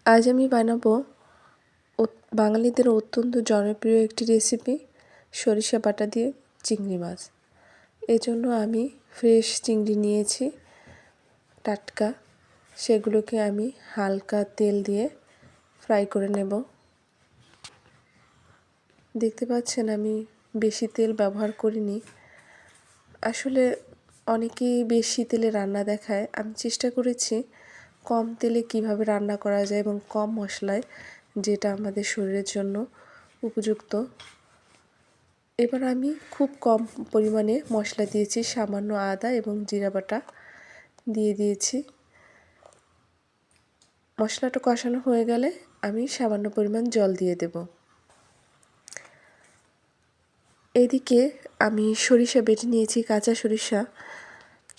আজ আমি বানাবো বাঙালিদের অত্যন্ত জনপ্রিয় একটি রেসিপি, সরিষা বাটা দিয়ে চিংড়ি মাছ। এজন্য আমি ফ্রেশ চিংড়ি নিয়েছি, টাটকা। সেগুলোকে আমি হালকা তেল দিয়ে ফ্রাই করে নেব। দেখতে পাচ্ছেন আমি বেশি তেল ব্যবহার করিনি। আসলে অনেকেই বেশি তেলে রান্না দেখায়, আমি চেষ্টা করেছি কম তেলে কিভাবে রান্না করা যায় এবং কম মশলায়, যেটা আমাদের শরীরের জন্য উপযুক্ত। এবার আমি খুব কম পরিমাণে মশলা দিয়েছি, সামান্য আদা এবং জিরা বাটা দিয়ে দিয়েছি। মশলাটা কষানো হয়ে গেলে আমি সামান্য পরিমাণ জল দিয়ে দেব। এদিকে আমি সরিষা বেটে নিয়েছি,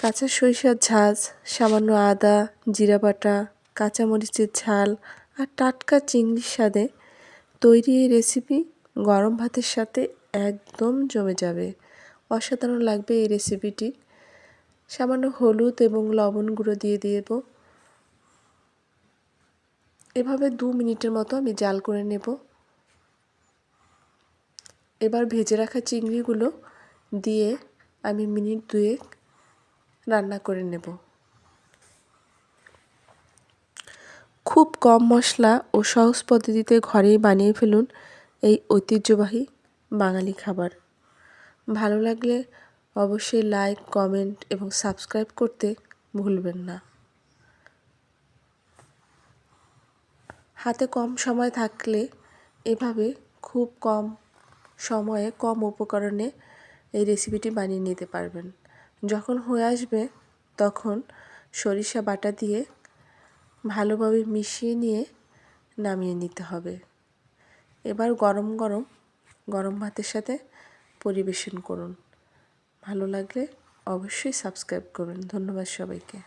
কাঁচা সরিষার ঝাঁজ, সামান্য আদা, জিরা বাটা, কাঁচামরিচের ঝাল আর টাটকা চিংড়ির স্বাদে তৈরি এই রেসিপি গরম ভাতের সাথে একদম জমে যাবে। অসাধারণ লাগবে এই রেসিপিটি। সামান্য হলুদ এবং লবণ গুঁড়ো দিয়ে দেব। এভাবে 2 মিনিটের মতো আমি জাল করে নেব। এবার ভেজে রাখা চিংড়িগুলো দিয়ে আমি মিনিট 2 রান্না করে নেব। খুব কম মশলা ও সহজ পদ্ধতিতে ঘরেই বানিয়ে ফেলুন এই ঐতিহ্যবাহী বাঙালি খাবার। ভালো লাগলে অবশ্যই লাইক, কমেন্ট এবং সাবস্ক্রাইব করতে ভুলবেন না। হাতে কম সময় থাকলে এভাবে খুব কম সময়ে কম উপকরণে এই রেসিপিটি বানিয়ে নিতে পারবেন। যখন হয়ে আসবে তখন সরিষা বাটা দিয়ে ভালোভাবে মিশিয়ে নিয়ে নামিয়ে নিতে হবে। এবার গরম ভাতের সাথে পরিবেশন করুন। ভালো লাগলে অবশ্যই সাবস্ক্রাইব করুন। ধন্যবাদ সবাইকে।